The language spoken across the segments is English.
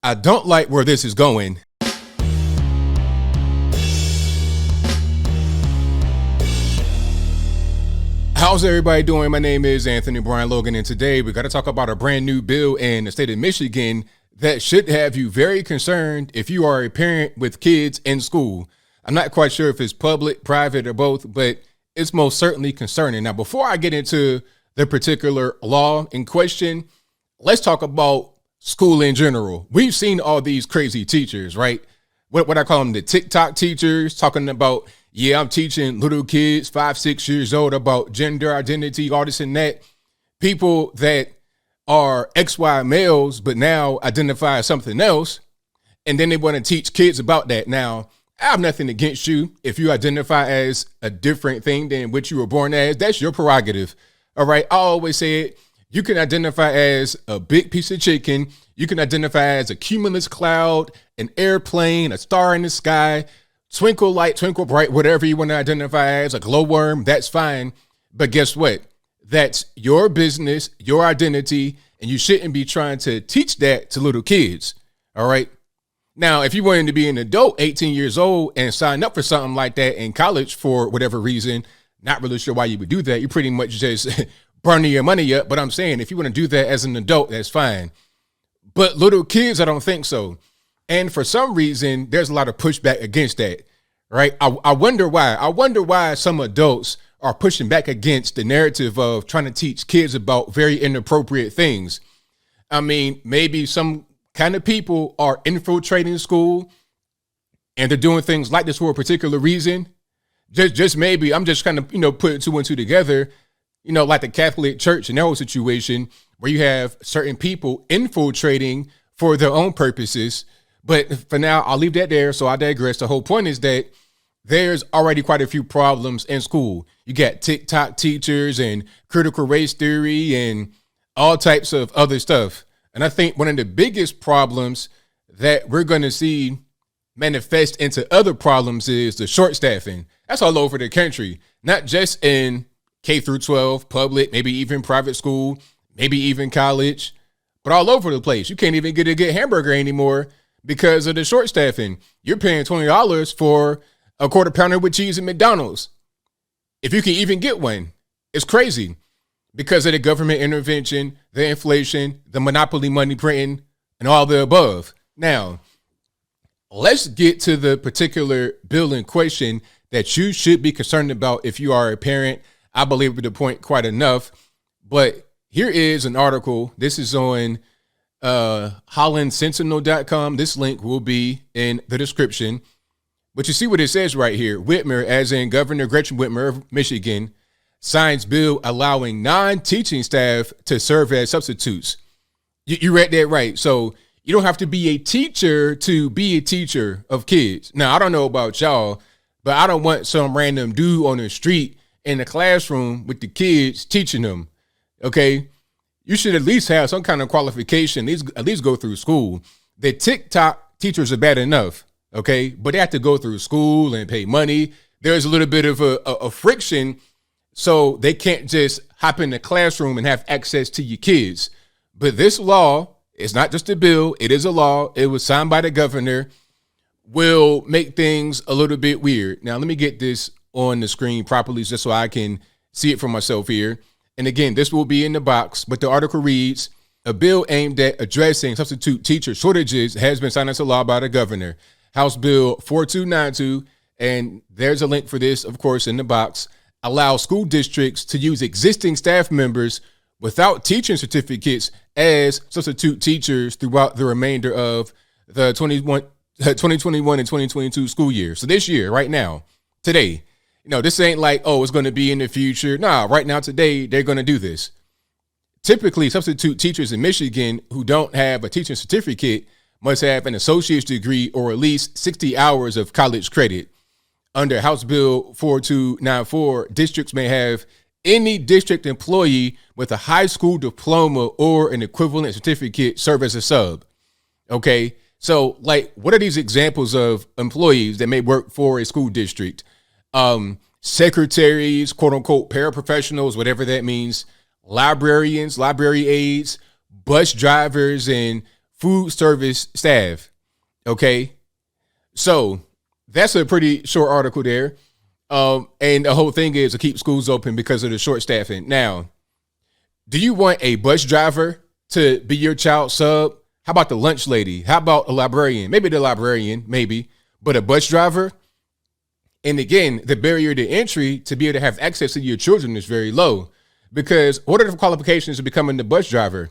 I don't like where this is going. How's everybody doing? My name is Anthony Brian Logan, and today we got to talk about a brand new bill in the state of Michigan that should have you very concerned if you are a parent with kids in school. I'm not quite sure if it's public, private, or both, but it's most certainly concerning. Now, before I get into the particular law in question, let's talk about school in general. We've seen all these crazy teachers, right? What I call them, the TikTok teachers, talking about, yeah, I'm teaching little kids 5, 6 years old about gender identity, all this and that. People that are XY males, but now identify as something else. And then they want to teach kids about that. Now, I have nothing against you. If you identify as a different thing than what you were born as, that's your prerogative. All right. I always say it. You can identify as a big piece of chicken. You can identify as a cumulus cloud, an airplane, a star in the sky, twinkle light, twinkle bright, whatever you want to identify as, a glowworm. That's fine. But guess what? That's your business, your identity, and you shouldn't be trying to teach that to little kids. All right. Now, if you wanted to be an adult, 18 years old, and sign up for something like that in college for whatever reason, not really sure why you would do that. You pretty much just burning your money up. But I'm saying if you want to do that as an adult, that's fine. But little kids, I don't think so. And for some reason, there's a lot of pushback against that. Right. I wonder why. I wonder why some adults are pushing back against the narrative of trying to teach kids about very inappropriate things. I mean, maybe some kind of people are infiltrating school and they're doing things like this for a particular reason. Just maybe. I'm just kind of, putting two and two together, like the Catholic Church and their whole situation where you have certain people infiltrating for their own purposes. But for now, I'll leave that there. So I digress. The whole point is that there's already quite a few problems in school. You got TikTok teachers and critical race theory and all types of other stuff. And I think one of the biggest problems that we're going to see manifest into other problems is the short staffing. That's all over the country, not just in K through 12, public, maybe even private school, maybe even college, but all over the place. You can't even get a good hamburger anymore because of the short staffing. You're paying $20 for a quarter pounder with cheese at McDonald's, if you can even get one. It's crazy because of the government intervention, the inflation, the monopoly money printing, and all the above. Now, let's get to the particular bill in question that you should be concerned about if you are a parent. I believe the point quite enough, but here is an article. This is on HollandSentinel.com. This link will be in the description. But you see what it says right here. Whitmer, as in Governor Gretchen Whitmer of Michigan, signs bill allowing non-teaching staff to serve as substitutes. You read that right. So you don't have to be a teacher to be a teacher of kids. Now, I don't know about y'all, but I don't want some random dude on the street in the classroom with the kids teaching them. Okay. You should at least have some kind of qualification, at least go through school. The TikTok teachers are bad enough. Okay, but they have to go through school and pay money. There's a little bit of a friction, so they can't just hop in the classroom and have access to your kids. But this law, it's not just a bill, it is a law. It was signed by the governor, will make things a little bit weird. Now, let me get this on the screen properly just so I can see it for myself here. And again, this will be in the box, but the article reads, a bill aimed at addressing substitute teacher shortages has been signed into law by the governor. House Bill 4292, and there's a link for this, of course, in the box, allows school districts to use existing staff members without teaching certificates as substitute teachers throughout the remainder of the 2021 and 2022 school year. So this year, right now, today, this ain't like, oh, it's going to be in the future. Nah, right now, today, they're going to do this. Typically, substitute teachers in Michigan who don't have a teaching certificate must have an associate's degree or at least 60 hours of college credit. Under House Bill 4294, districts may have any district employee with a high school diploma or an equivalent certificate serve as a sub. Okay, so what are these examples of employees that may work for a school district? Secretaries, quote unquote, paraprofessionals, whatever that means, librarians, library aides, bus drivers, and food service staff. Okay. So that's a pretty short article there. And the whole thing is to keep schools open because of the short staffing. Now, do you want a bus driver to be your child sub? How about the lunch lady? How about a librarian? Maybe the librarian, maybe, but a bus driver? And again, the barrier to entry to be able to have access to your children is very low, because what are the qualifications of becoming the bus driver?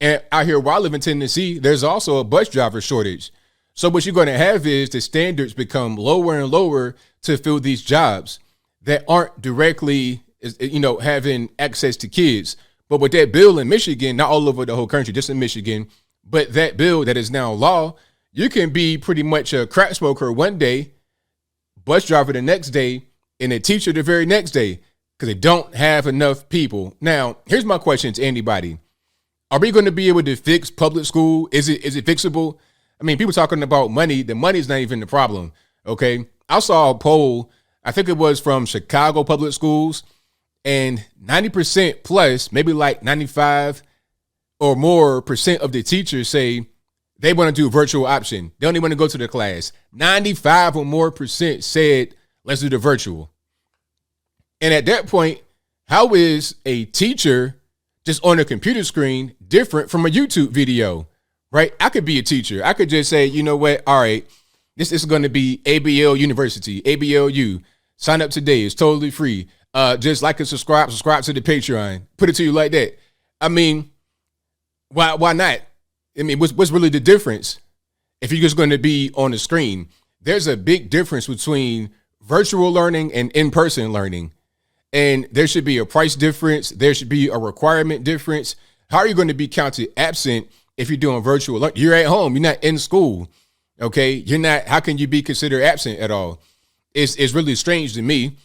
And out here where I live in Tennessee, there's also a bus driver shortage. So what you're going to have is the standards become lower and lower to fill these jobs that aren't directly, having access to kids. But with that bill in Michigan, not all over the whole country, just in Michigan, but that bill that is now law, you can be pretty much a crack smoker one day, bus driver the next day, and a teacher the very next day, because they don't have enough people. Now, here's my question to anybody. Are we going to be able to fix public school? Is it fixable? I mean, people talking about money. The money is not even the problem, okay? I saw a poll, I think it was from Chicago Public Schools, and 90% plus, maybe like 95 or more percent of the teachers say they want to do a virtual option. They don't even want to go to the class. 95 or more percent said, let's do the virtual. And at that point, how is a teacher just on a computer screen different from a YouTube video, right? I could be a teacher. I could just say, you know what? All right, this is going to be ABL University, ABLU. Sign up today. It's totally free. Just like and subscribe to the Patreon. Put it to you like that. I mean, why not? I mean, what's really the difference if you're just going to be on the screen? There's a big difference between virtual learning and in-person learning. And there should be a price difference. There should be a requirement difference. How are you going to be counted absent if you're doing virtual learning? You're at home. You're not in school. Okay. You're not. How can you be considered absent at all? It's really strange to me.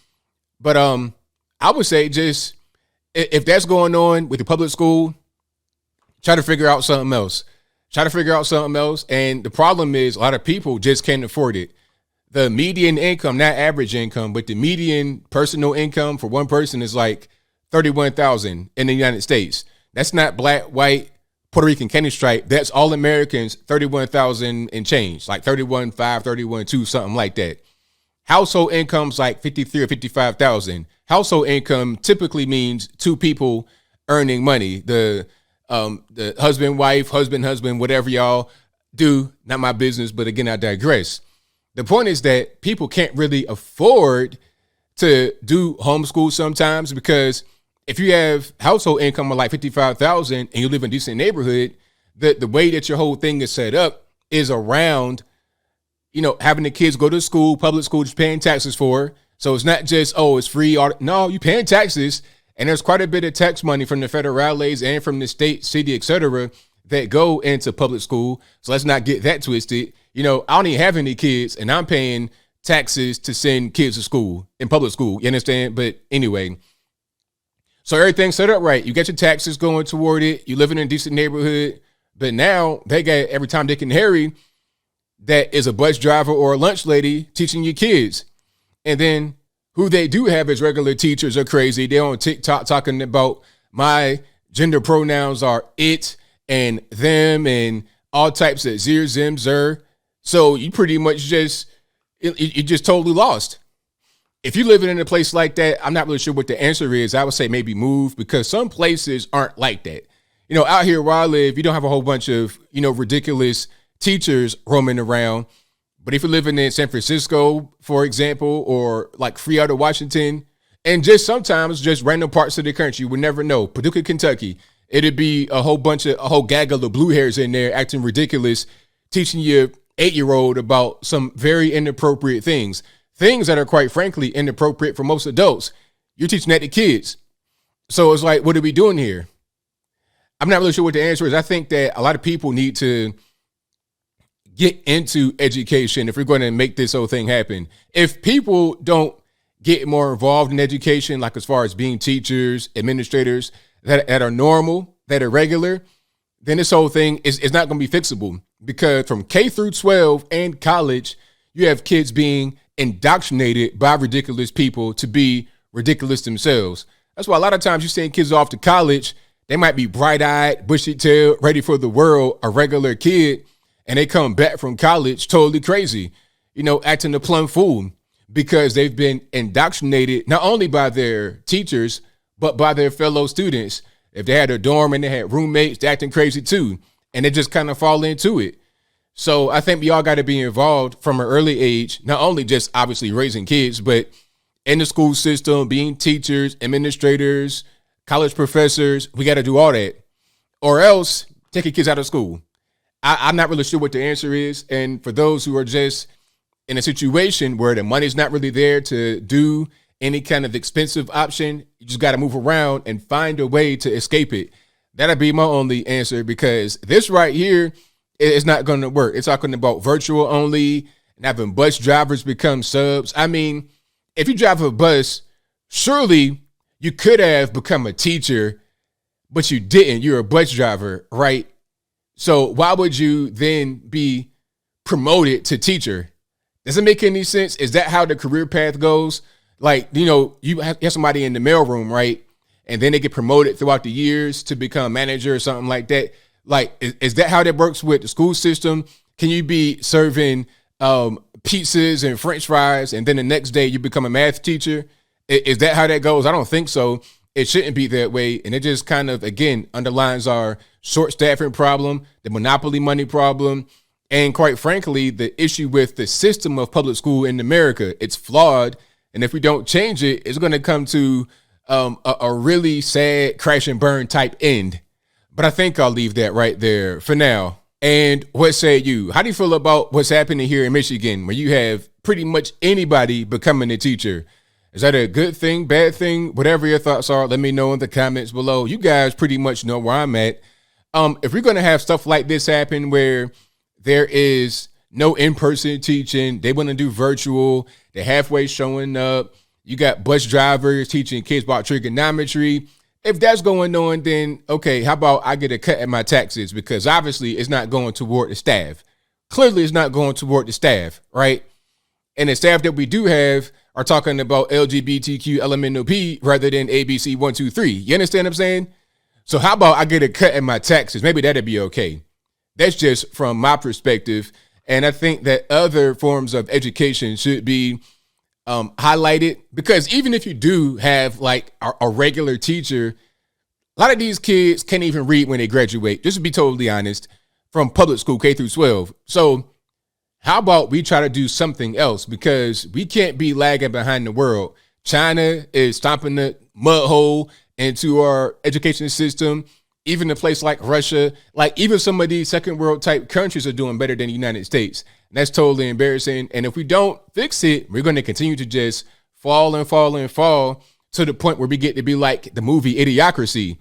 But I would say just if that's going on with the public school, try to figure out something else. And the problem is a lot of people just can't afford it. The median income, not average income, but the median personal income for one person is like $31,000 in the United States. That's not black, white, Puerto Rican, Candy Stripe. That's all Americans, 31,000 and change, like 31.5, 31.2, something like that. Household income's like 53 or 55,000. Household income typically means two people earning money. The husband, wife, husband, whatever y'all do, not my business, but again, I digress. The point is that people can't really afford to do homeschool sometimes, because if you have household income of like 55,000 and you live in a decent neighborhood, the way that your whole thing is set up is around, having the kids go to school, public school, just paying taxes for. So it's not just, it's free. No, you're paying taxes. And there's quite a bit of tax money from the federales and from the state, city, et cetera, that go into public school. So let's not get that twisted. I don't even have any kids, and I'm paying taxes to send kids to school, in public school. You understand? But anyway, so everything's set up right. You get your taxes going toward it. You live in a decent neighborhood. But now they got every Tom, Dick, and Harry that is a bus driver or a lunch lady teaching your kids. And then who they do have as regular teachers are crazy. They're on TikTok talking about my gender pronouns are it and them and all types of zir, zim, zer. So you pretty much you're just totally lost. If you're living in a place like that, I'm not really sure what the answer is. I would say maybe move, because some places aren't like that. Out here where I live, you don't have a whole bunch of, ridiculous teachers roaming around. But if you're living in San Francisco, for example, or like Freeport, Washington, and just sometimes just random parts of the country, you would never know. Paducah, Kentucky, it'd be a whole gaggle of blue hairs in there acting ridiculous, teaching your 8-year-old about some very inappropriate things that are quite frankly inappropriate for most adults. You're teaching that to kids. So it's like, what are we doing here? I'm not really sure what the answer is. I think that a lot of people need to get into education if we're going to make this whole thing happen. If people don't get more involved in education, like as far as being teachers, administrators that are normal, that are regular, then this whole thing is not going to be fixable, because from K through 12 and college, you have kids being indoctrinated by ridiculous people to be ridiculous themselves. That's why a lot of times you send kids off to college They might be bright-eyed, bushy-tailed, ready for the world, a regular kid, and they come back from college totally crazy, acting a plumb fool because they've been indoctrinated not only by their teachers, but by their fellow students. If they had a dorm and they had roommates, they're acting crazy too, and they just kind of fall into it. So I think we all got to be involved from an early age, not only just obviously raising kids, but in the school system, being teachers, administrators, college professors. We got to do all that, or else take your kids out of school. I'm not really sure what the answer is. And for those who are just in a situation where the money's not really there to do any kind of expensive option, you just got to move around and find a way to escape it. That'll be my only answer, because this right here is not going to work. It's talking about virtual only and having bus drivers become subs. I mean, if you drive a bus, surely you could have become a teacher, but you didn't. You're a bus driver, right? So why would you then be promoted to teacher? Does it make any sense? Is that how the career path goes? Like, you have somebody in the mailroom, right? And then they get promoted throughout the years to become manager or something like that. Like, is that how that works with the school system? Can you be serving pizzas and French fries, and then the next day you become a math teacher? Is that how that goes? I don't think so. It shouldn't be that way. And it just kind of, again, underlines our short staffing problem, the monopoly money problem, and quite frankly, the issue with the system of public school in America. It's flawed. And if we don't change it, it's going to come to a really sad crash and burn type end. But I think I'll leave that right there for now. And what say you? How do you feel about what's happening here in Michigan, where you have pretty much anybody becoming a teacher? Is that a good thing, bad thing? Whatever your thoughts are, let me know in the comments below. You guys pretty much know where I'm at. If we're going to have stuff like this happen where there is no in-person teaching, they want to do virtual, they're halfway showing up, you got bus drivers teaching kids about trigonometry. If that's going on, then okay, how about I get a cut at my taxes? Because obviously it's not going toward the staff. Clearly it's not going toward the staff, right? And the staff that we do have are talking about LGBTQ LMNOP rather than ABC 1, 2, 3. You understand what I'm saying? So how about I get a cut at my taxes? Maybe that'd be okay. That's just from my perspective. And I think that other forms of education should be highlighted, because even if you do have like a regular teacher, a lot of these kids can't even read when they graduate, just to be totally honest, from public school K through 12. So how about we try to do something else, because we can't be lagging behind the world. China is stomping the mud hole into our education system. Even a place like Russia, like even some of these second world type countries are doing better than the United States. And that's totally embarrassing. And if we don't fix it, we're going to continue to just fall and fall and fall to the point where we get to be like the movie Idiocracy,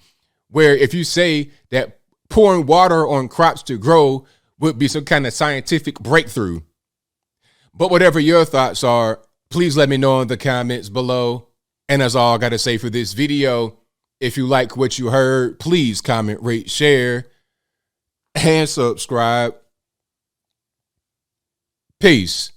where if you say that pouring water on crops to grow would be some kind of scientific breakthrough. But whatever your thoughts are, please let me know in the comments below. And that's all I got to say for this video. If you like what you heard, please comment, rate, share, and subscribe. Peace.